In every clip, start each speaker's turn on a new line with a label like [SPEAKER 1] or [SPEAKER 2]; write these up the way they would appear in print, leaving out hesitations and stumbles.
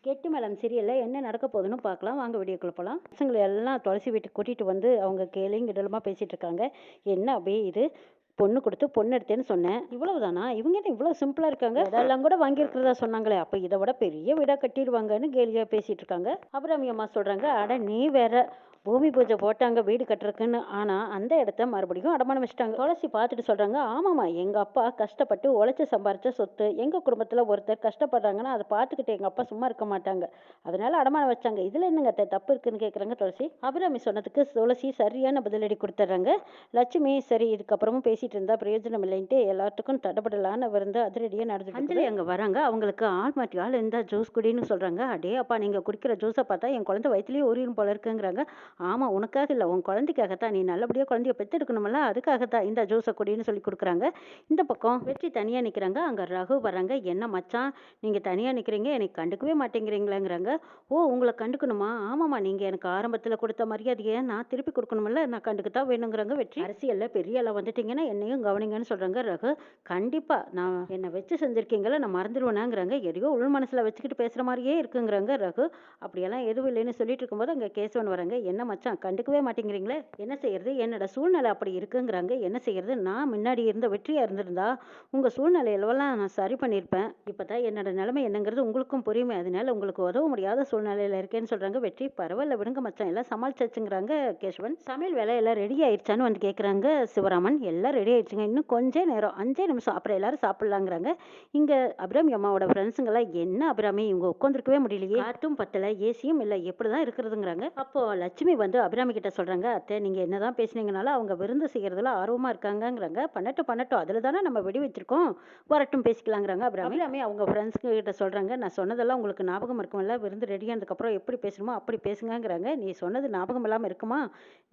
[SPEAKER 1] கெட்டி மேளம் சீரியல்ல என்ன நடக்க போகுதுன்னு பார்க்கலாம். வாங்க வீடியோக்குள்ள போலாம். பசங்களை எல்லாம் துளசி வீட்டுக்கு கூட்டிட்டு வந்து அவங்க கேலியும் கிண்டலுமா பேசிட்டு இருக்காங்க. என்ன அபி இது? பொண்ணு கொடுத்து பொண்ணு எடுத்தேன்னு சொன்னேன். இவ்வளவுதானா? இவங்க என்ன இவ்வளவு சிம்பிளா இருக்காங்க? இதெல்லாம் கூட வாங்கியிருக்கிறதா சொன்னாங்களே, அப்ப இதை விட பெரிய வீடா கட்டிடுவாங்கன்னு கேலியா பேசிட்டு இருக்காங்க. அப்புறம் அம்மா சொல்றாங்க, அட நீ வேற, பூமி பூஜை போட்டாங்க வீடு கட்டுறதுக்குன்னு, ஆனா அந்த இடத்த மறுபடியும் அடமானம் வச்சுட்டாங்க. துளசி பார்த்துட்டு சொல்றாங்க, ஆமாமா, எங்க அப்பா கஷ்டப்பட்டு உழைச்சு சம்பாரிச்ச சொத்து, எங்க குடும்பத்துல ஒருத்தர் கஷ்டப்படுறாங்கன்னா அதை பார்த்துக்கிட்டு எங்க அப்பா சும்மா இருக்க மாட்டாங்க, அதனால அடமானம் வச்சாங்க. இதுல என்னங்க தப்பு இருக்குன்னு கேக்குறாங்க துளசி. அபிராமி சொன்னதுக்கு துளசி சரியான பதிலடி கொடுத்துட்றாங்க. லட்சுமி, சரி இதுக்கப்புறமும் பேசிட்டு இருந்தா பிரயோஜனம் இல்லைன்ட்டு எல்லாத்துக்கும் தடபடலான விருந்து அதிரடியா நடந்துட்டு அஞ்சலி அங்க வராங்க. அவங்களுக்கு ஆள் மாற்றி ஆள் இருந்தா ஜூஸ் குடின்னு சொல்றாங்க. அடே அப்பா, நீங்க குடிக்கிற ஜூஸை பார்த்தா என் குழந்தை வயிற்றுலயே ஊறிடும் போல இருக்குங்கிறாங்க. ஆமா, உனக்காக இல்லை, உன் குழந்தைக்காகத்தான், நீ நல்லபடியாக குழந்தைய பெற்றெடுக்கணும்ல, அதுக்காகத்தான் இந்த ஜூஸை குடின்னு சொல்லி கொடுக்குறாங்க. இந்த பக்கம் வெற்றி தனியாக நிற்கிறாங்க. அங்கே ரகு வராங்க. என்ன மச்சான், நீங்கள் தனியாக நிற்கிறீங்க, எனக்கு கண்டுக்கவே மாட்டேங்கிறீங்களாங்கிறாங்க. ஓ, உங்களை கண்டுக்கணுமா? ஆமாம்மா, நீங்கள் எனக்கு ஆரம்பத்தில் கொடுத்த மரியாதையை நான் திருப்பி கொடுக்கணுமில்ல, நான் கண்டுக்குத்தான் வேணுங்கிறாங்க வெற்றி. அரசியலில் பெரிய ஆளாக வந்துட்டீங்கன்னா என்னையும் கவனிங்கன்னு சொல்கிறாங்க ரகு. கண்டிப்பாக நான் என்னை வச்சு செஞ்சுருக்கீங்களா, நான் மறந்துடுவேனாங்கிறாங்க. எதையோ உள் மனசில் வச்சுக்கிட்டு பேசுகிற மாதிரியே இருக்குங்கிறாங்க ரகு. அப்படியெல்லாம் எதுவும் இல்லைன்னு சொல்லிட்டு இருக்கும்போது அங்கே கேசவன் வராங்க. என்ன மச்சான், கண்டுக்கவே மாட்டேங்கிறீங்களே, என்ன செய்யறது, என்னோட சூழ்நிலை அப்படி இருக்குங்கிறாங்க. என்ன செய்யறது, நான் முன்னாடி இருந்த வெற்றியா இருந்திருந்தா உங்க சூழ்நிலையிலெல்லாம் நான் சரி பண்ணியிருப்பேன். இப்பதான் என்னோட நிலைமை என்னங்கிறது உங்களுக்கும் புரியுமே, அதனால உங்களுக்கு உதவ முடியாத சூழ்நிலையில இருக்கேன்னு சொல்றாங்க வெற்றி. பரவாயில்ல விடுங்க மச்சான், எல்லாம் சமாளிச்சாச்சுங்கிறாங்க கேசவன். சமையல் வேலை எல்லாம் ரெடி ஆயிடுச்சான்னு வந்து கேட்குறாங்க சிவராமன். எல்லாம் ரெடி ஆயிடுச்சுங்க, இன்னும் கொஞ்ச நேரம், 5 நிமிஷம், அப்புறம் எல்லாரும் சாப்பிடலாங்கிறாங்க. இங்க அபிராமி அம்மாவோட ஃப்ரெண்ட்ஸுங்கெல்லாம், என்ன அபிராமி இவங்க உட்காந்துருக்கவே முடியலையே, காற்றும் பத்தல, ஏசியும் இல்லை, எப்படிதான் இருக்கிறதுங்கிறாங்க. அப்போ லட்சுமி வந்து அபிராமி கிட்ட சொல்றாங்க, அத்தை நீங்க என்னதான் பேசுனீங்கனாலும் அவங்க விருந்து செய்யறதுல ஆர்வமா இருக்காங்கங்கிறாங்க. பண்ணட்டும் பண்ணட்டும், அதுல தானே நம்ம வெடி வச்சிருக்கோம், வரட்டும் பேசிக்கலாங்கிறாங்க அபிராமி. அபிராமி அவங்க ஃப்ரெண்ட்ஸ் கிட்ட சொல்றாங்க, நான் சொன்னதெல்லாம் உங்களுக்கு ஞாபகம் இருக்கும்ல, விருந்து ரெடி ஆனதுக்கு அப்புறம் எப்படி பேசணுமோ அப்படி பேசுங்கிறாங்க. நீ சொன்னது ஞாபகம் இல்லாம இருக்குமா,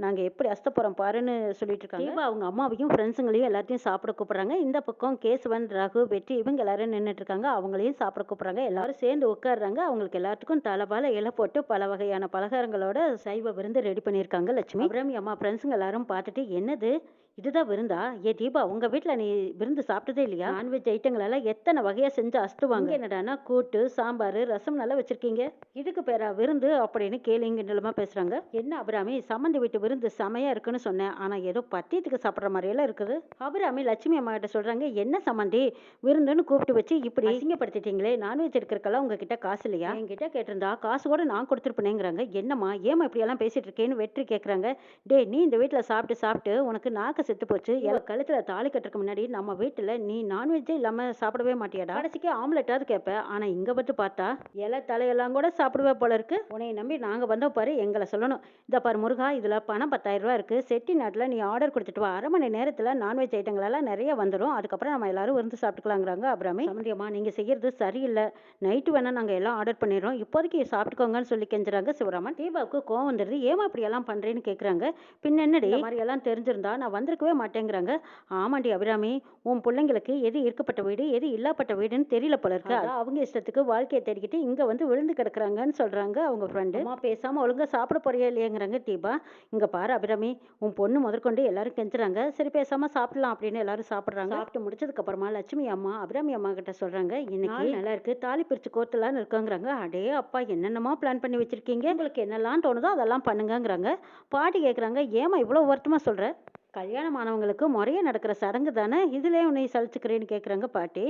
[SPEAKER 1] நாங்க எப்படி அஸ்தப்புறம் பாருன்னு சொல்லிட்டு இருக்காங்க. தீபா அவங்க அம்மாவையும் ஃப்ரெண்ட்ஸுங்களையும் எல்லாத்தையும் சாப்பிட கூப்பிடுறாங்க. இந்த பக்கம் கேசவன், ரகு, வெற்றி இவங்க எல்லாரும் நின்றுட்டு இருக்காங்க. அவங்களையும் சாப்பிட கூப்பிடுறாங்க. எல்லாரும் சேர்ந்து உட்காடுறாங்க. அவங்களுக்கு எல்லாத்துக்கும் தலைபால இலை போட்டு பல வகையான பலகாரங்களோட சைவ விருந்து ரெடி பண்ணியிருக்காங்க லட்சுமி. அபிராமி அம்மா ஃப்ரெண்ட்ஸுங்க எல்லாரும் பார்த்துட்டு, என்னது இதுதான் விருந்தா? ஏ தீபா, உங்க வீட்டில் நீ விருந்து சாப்பிட்டதே இல்லையா? நான்வெஜ் ஐட்டங்கள் எல்லாம் எத்தனை வகையா செஞ்சு அஸ்துவாங்க, என்னடானா கூட்டு, சாம்பார், ரசம் நல்லா வச்சிருக்கீங்க, இதுக்கு பேரா விருந்து அப்படின்னு கேலிங்க நிலமா பேசுறாங்க. என்ன அபிராமி, சம்மந்தி வீட்டு விருந்து செமையா இருக்குன்னு சொன்னேன், ஆனா ஏதோ பத்தியத்துக்கு சாப்பிட்ற மாதிரியெல்லாம் இருக்குது. அபிராமி லட்சுமி அம்மா கிட்ட சொல்றாங்க, என்ன சம்மந்தி, விருந்துன்னு கூப்பிட்டு வச்சு இப்படி அசிங்கப்படுத்திட்டீங்களே, நான்வெஜ் எடுக்கிறக்கெல்லாம் உங்ககிட்ட காசு இல்லையா? என்கிட்ட கேட்டிருந்தா காசு கூட நான் கொடுத்துருப்பேனேங்கிறாங்க. என்னம்மா ஏமா இப்படி எல்லாம் பேசிட்டு இருக்கேன்னு வெற்றி கேட்குறாங்க. டே, நீ இந்த வீட்டில் சாப்பிட்டு சாப்பிட்டு உனக்கு நாக்கு செத்து போச்சு, கழுத்துல தாலி கட்டுறதுக்கு முன்னாடி நம்ம வீட்டுல நீ நான்வெஜ்ஜே இல்லாம சாப்பிடவே மாட்டியாடா, கடைசிக்கு ஆம்லெட்டாவது கேட்ப, ஆனா இங்க வந்து பார்த்தா இலை தலையெல்லாம் கூட சாப்பிடுவே போல இருக்கு. உன்னை நம்பி நாங்க வந்தோம் பாரு, எங்களை சொல்லணும். இந்த பாரு முருகா, இதுல பணம் 10,000 ரூபாய் இருக்கு, செட்டி நாட்டுல நீ ஆர்டர் கொடுத்துட்டு வா, 1/2 மணி நேரத்துல நான்வெஜ் ஐட்டங்கள் எல்லாம் நிறைய வந்துடும், அதுக்கப்புறம் நம்ம எல்லாரும் விருந்து சாப்பிட்டுக்கலாங்கிறாங்க அபிராமி. சமந்தியம்மா, நீங்க செய்யறது சரியில்லை, நைட்டு வேணா நாங்க எல்லாம் ஆர்டர் பண்ணிடுறோம், இப்போதைக்கு சாப்பிட்டுக்கோங்கன்னு சொல்லி கெஞ்சுறாங்க சிவராமன். தீபாவுக்கு கோவம் வந்துடுது. ஏமா இப்படி எல்லாம் பண்றேன்னு கேக்குறாங்க. பின்ன என்னடி, இந்த மாதிரி எல்லாம் தெரிஞ்சிருந்தா நான் வந்திருக்கவே மாட்டேங்கிறாங்க. ஆமாண்டி அபிராமி, உன் பிள்ளைங்களுக்கு எது இருக்கப்பட்ட வீடு எது இல்லாப்பட்ட வீடுன்னு தெரியல போல இருக்கு, அவங்க இஷ்டத்துக்கு வாழ்க்கையை தேடிக்கிட்டு இங்க வந்து விழுந்து கிடக்குறாங்கன்னு சொல்றாங்க அவங்க ஃப்ரெண்டு. அம்மா பேசாம ஒழுங்கா சாப்பிட போறியா இல்லையாங்கிறாங்க தீபா. இங்க பாரு அபிராமி, உன் பொண்ணு முதற்கொண்டு எல்லாரும் கெஞ்சுறாங்க, சரி பேசாம சாப்பிடலாம் அப்படின்னு எல்லாரும் சாப்பிடுறாங்க. சாப்பிட்டு முடிச்சதுக்கு அப்புறமா லட்சுமி அம்மா அபிராமி அம்மா கிட்ட சொல்றாங்க, இன்னைக்கு நல்லா இருக்கு, தாலி பிரிச்சு கோர்த்தலான்னு இருக்காங்கிறாங்க. அடே அப்பா, என்னென்னமா பிளான் பண்ணி வச்சிருக்கீங்க, உங்களுக்கு என்னெல்லாம் தோணுதோ அதெல்லாம் பண்ணுங்கிறாங்க. பாட்டி கேட்குறாங்க, ஏமா இவ்வளோ வருத்தமா சொல்ற, கல்யாணமானவங்களுக்கு முறையாக நடக்கிற சடங்கு தானே, இதுலேயே உன்னை சலிச்சுக்கிறேன்னு கேட்குறாங்க பாட்டி.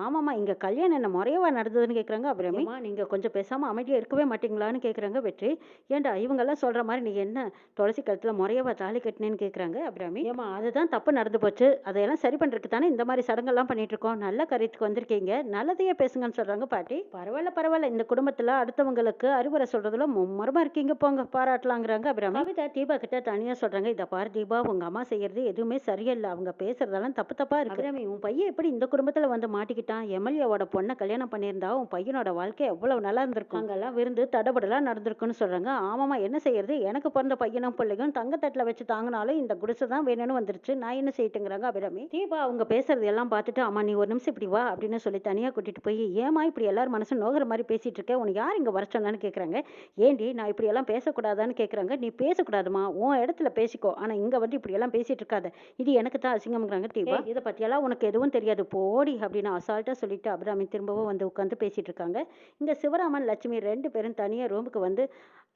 [SPEAKER 1] ஆமாம்மா, இங்கே கல்யாணம் என்ன முறையவா நடந்ததுன்னு கேட்குறாங்க அபிராமி. நீங்கள் கொஞ்சம் பேசாமல் அமைதியாக இருக்கவே மாட்டீங்களான்னு கேட்குறாங்க வெற்றி. ஏண்டா இவங்கெல்லாம் சொல்கிற மாதிரி நீ என்ன துளசி கழுத்தில் முறையவா தாலி கட்டினேன்னு கேட்குறாங்க அபிராமி. ஏமா, அதுதான் தப்பு நடந்து போச்சு, அதையெல்லாம் சரி பண்ணுறதுக்கு தானே இந்த மாதிரி சடங்கெல்லாம் பண்ணிட்டு இருக்கோம், நல்ல கருத்துக்கு வந்திருக்கீங்க, நல்லதையே பேசுங்கன்னு சொல்கிறாங்க பாட்டி. பரவாயில்ல பரவாயில்ல, இந்த குடும்பத்தில் அடுத்தவங்களுக்கு அறிவுரை சொல்கிறதுல மும்மரமாக இருக்கீங்க, போங்க பாராட்டலாங்கிறாங்க அபிராமி. கவிதா தீபா கிட்ட தனியாக சொல்கிறாங்க, இதை பாரு தீபா, உங்கள் அம்மா செய்யறது எதுவுமே சரியில்லை, அவங்க பேசுறதெல்லாம் தப்பு தப்பா இருக்கு. அபிராமி, உன் பையன் எப்படி இந்த குடும்பத்துல வந்து மாட்டிக்கிட்டான், எம்எல்ஏவோட பொண்ணை கல்யாணம் பண்ணியிருந்தா உன் பையனோட வாழ்க்கை எவ்வளவு நல்லா இருந்திருக்கும், அங்கெல்லாம் விருந்து தடபடலாம் நடந்திருக்குன்னு சொல்றாங்க. ஆமாமா, என்ன செய்யறது, எனக்கு பிறந்த பையனும் பிள்ளையும் தங்கத்தட்டுல வச்சு தாங்கினாலும் இந்த குடிசை தான் வேணும்னு வந்துருச்சு, நான் என்ன செய்யட்டுங்கிறாங்க அபிராமி. தீபா அவங்க பேசுறது எல்லாம் பார்த்துட்டு, அம்மா நீ ஒரு நிமிஷம் இப்படி வா அப்படின்னு சொல்லி தனியா கூட்டிட்டு போய், ஏமா இப்படி எல்லாரும் மனசு நோகிற மாதிரி பேசிட்டு இருக்க, உனக்கு யார் இங்க வர சொன்னான்னு கேட்கறாங்க. ஏண்டி நான் இப்படி எல்லாம் பேசக்கூடாதான்னு கேட்கறாங்க. நீ பேசக்கூடாதுமா, உன் இடத்துல பேசிக்கோ, ஆனா இங்க வந்து இப்படி எல்லாம் பேசிட்டு இருக்காத, இது எனக்கு தான் அசிங்கம்ங்கிறாங்க தீபா. இதை பற்றியெல்லாம் உனக்கு எதுவும் தெரியாது, போடி அப்படின்னு அசால்ட்டாக சொல்லிட்டு அபிராமி திரும்பவும் வந்து உட்காந்து பேசிட்டு இருக்காங்க. இங்கே சிவராமன் லட்சுமி 2 பேரும் தனியாக ரூமுக்கு வந்து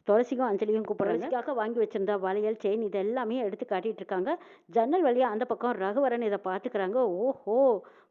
[SPEAKER 1] துளசிக்கும் அஞ்சலியும் கூப்பிடுறாங்க. துளசிக்காக வாங்கி வச்சிருந்த வளையல் செயின் இது எல்லாமே எடுத்து காட்டிட்டு இருக்காங்க. ஜன்னல் வழியா அந்த பக்கம் ரகுவரன் இதை பார்த்துக்கிறாங்க. ஓஹோ,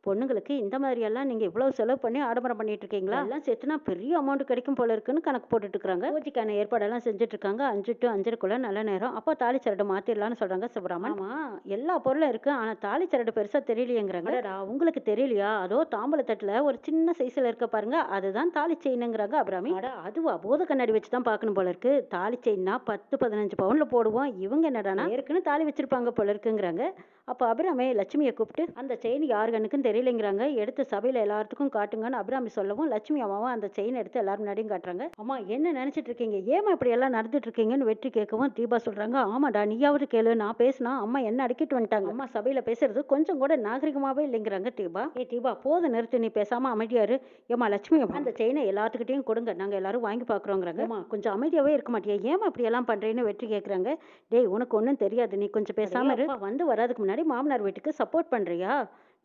[SPEAKER 1] பொண்ணுங்களுக்கு இந்த மாதிரி எல்லாம் நீங்க இவ்வளவு செலவு பண்ணி ஆடம்பரம் பண்ணிட்டு இருக்கீங்களா, எல்லாம் சேர்த்துனா பெரிய அமௌண்ட் கிடைக்கும் போல இருக்குன்னு கணக்கு போட்டுட்டு இருக்காங்க. பூஜைக்கான ஏற்பாடெல்லாம் செஞ்சுட்டு இருக்காங்க. 5 to 5:30 நல்ல நேரம். அப்போ தாலி சரடு மாத்திரலாம்னு சொல்றாங்க சிவராமன். ஆமா, எல்லா பொருளும் இருக்கு, ஆனா தாலி சரடு பெருசா தெரியலையேங்கிறாங்க. உங்களுக்கு தெரியலையா, அதோ தாம்பூல தட்டுல ஒரு சின்ன சைஸ்ல இருக்க பாருங்க, அதுதான் தாலி செயினுங்கிறாங்க அபிராமி. அதுவா, போத கண்ணாடி வச்சு தான் பார்க்கணும் போல இருக்கு. தாலி செயின்னா 10-15 பவுன்ல போடுவோம், இவங்க என்னடானா ஏற்கனவே தாலி வச்சிருப்பாங்க போல இருக்குங்கிறாங்க. அப்போ அபிராமி லட்சுமியை கூப்பிட்டு அந்த செயின் யாரு கண்ணுக்கும் தெரியலைங்கிறாங்க, எடுத்து சபையில எல்லாத்துக்கும் காட்டுங்கன்னு அபிராமி சொல்லவும் லட்சுமி அம்மாவும் அந்த செயின் எடுத்து எல்லாரும் முன்னாடியும் காட்டுறாங்க. அம்மா என்ன நினைச்சிட்டு இருக்கீங்க, ஏமா இப்படி எல்லாம் நடந்துட்டு இருக்கீங்கன்னு வெற்றி கேட்கவும் தீபா சொல்றாங்க, ஆமாடா நீயாவது கேளு, நான் பேசினா அம்மா என்ன அடிக்கிட்டு வந்துட்டாங்க, அம்மா சபையில பேசுறது கொஞ்சம் கூட நாகரிகமாவே இல்லைங்கிறாங்க தீபா. தீபா போதும் நிறுத்து, நீ பேசாம அமைதியாரு. ஏமா லட்சுமி அந்த செயினை எல்லாத்துக்கிட்டையும் கொடுங்க, நாங்க எல்லாரும் வாங்கி பாக்குறோங்கிறாங்க. அம்மா கொஞ்சம் அமைதியாவே இருக்க மாட்டியா, ஏமா இப்படி எல்லாம் பண்றேன்னு வெற்றி கேட்கறாங்க. டேய் உனக்கு ஒன்றும் தெரியாது, நீ கொஞ்சம் பேசாம இரு, வந்து வராதுக்கு முன்னாடி மாமனார் வீட்டுக்கு சப்போர்ட் பண்றியா,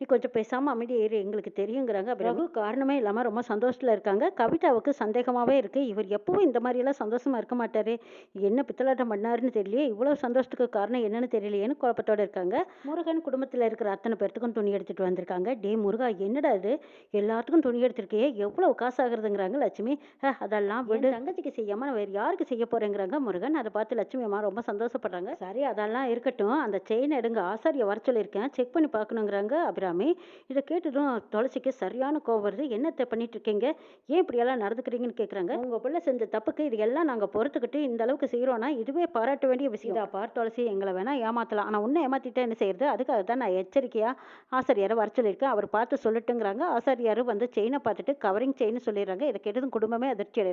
[SPEAKER 1] நீ கொஞ்சம் பேசாம அமைதியா இரு, எங்களுக்கு தெரியுங்கிறாங்க. ரகு காரணமே இல்லாம ரொம்ப சந்தோஷத்துல இருக்காங்க. கவிதாவுக்கு சந்தேகமாவே இருக்கு, இவர் எப்பவும் இந்த மாதிரி எல்லாம் சந்தோஷமா இருக்க மாட்டாரு, என்ன பித்தலாட்டம் பண்ணாருன்னு தெரியலையே, இவ்வளவு சந்தோஷத்துக்கு காரணம் என்னன்னு தெரியலையேன்னு குழப்பத்தோட இருக்காங்க. முருகன் குடும்பத்துல இருக்கிற அத்தனை பேர்த்துக்கும் துணி எடுத்துட்டு வந்திருக்காங்க. டே முருகா, என்னடா இது எல்லாத்துக்கும் துணி எடுத்திருக்கே, எவ்வளவு காசு ஆகுறதுங்கிறாங்க லட்சுமி. அதெல்லாம் விடு, தங்கச்சிக்கு செய்யாம வேற யாருக்கு செய்ய போறேங்கிறாங்க முருகன். அதை பார்த்து லட்சுமி அம்மா ரொம்ப சந்தோஷப்படுறாங்க. சரி அதெல்லாம் இருக்கட்டும், அந்த செயின் எடுங்க, ஆசாரிய வர சொல்லியிருக்கேன், செக் பண்ணி பார்க்கணுங்கிறாங்க அபிராமி. இதை கேட்டதும் துளசிக்கு சரியான கோவம் வருது. என்னத்தை பண்ணிட்டு இருக்கீங்க, ஏன் இப்படி எல்லாம் நடந்துக்கிறீங்கன்னு கேட்குறாங்க. உங்க பிள்ளை செஞ்ச தப்புக்கு இது எல்லாம் நாங்க பொறுத்துக்கிட்டு இந்த அளவுக்கு செய்யறோம்னா இதுவே பாராட்ட வேண்டிய விஷயம். இதா பார் துளசி, எங்களை வேணா ஏமாத்தலாம், ஆனா உன்னை ஏமாத்திட்டா என்ன செய்யறது, அதுக்காக தான் நான் எச்சரிக்கையா ஆசாரியாரை வர சொல்லியிருக்கேன், அவர் பார்த்து சொல்லட்டுங்கிறாங்க. ஆசாரியார் வந்து செயினை பார்த்துட்டு கவரிங் செயின் சொல்லிடுறாங்க. இதை கேட்டதும் குடும்பமே அதிர்ச்சி அடையுது.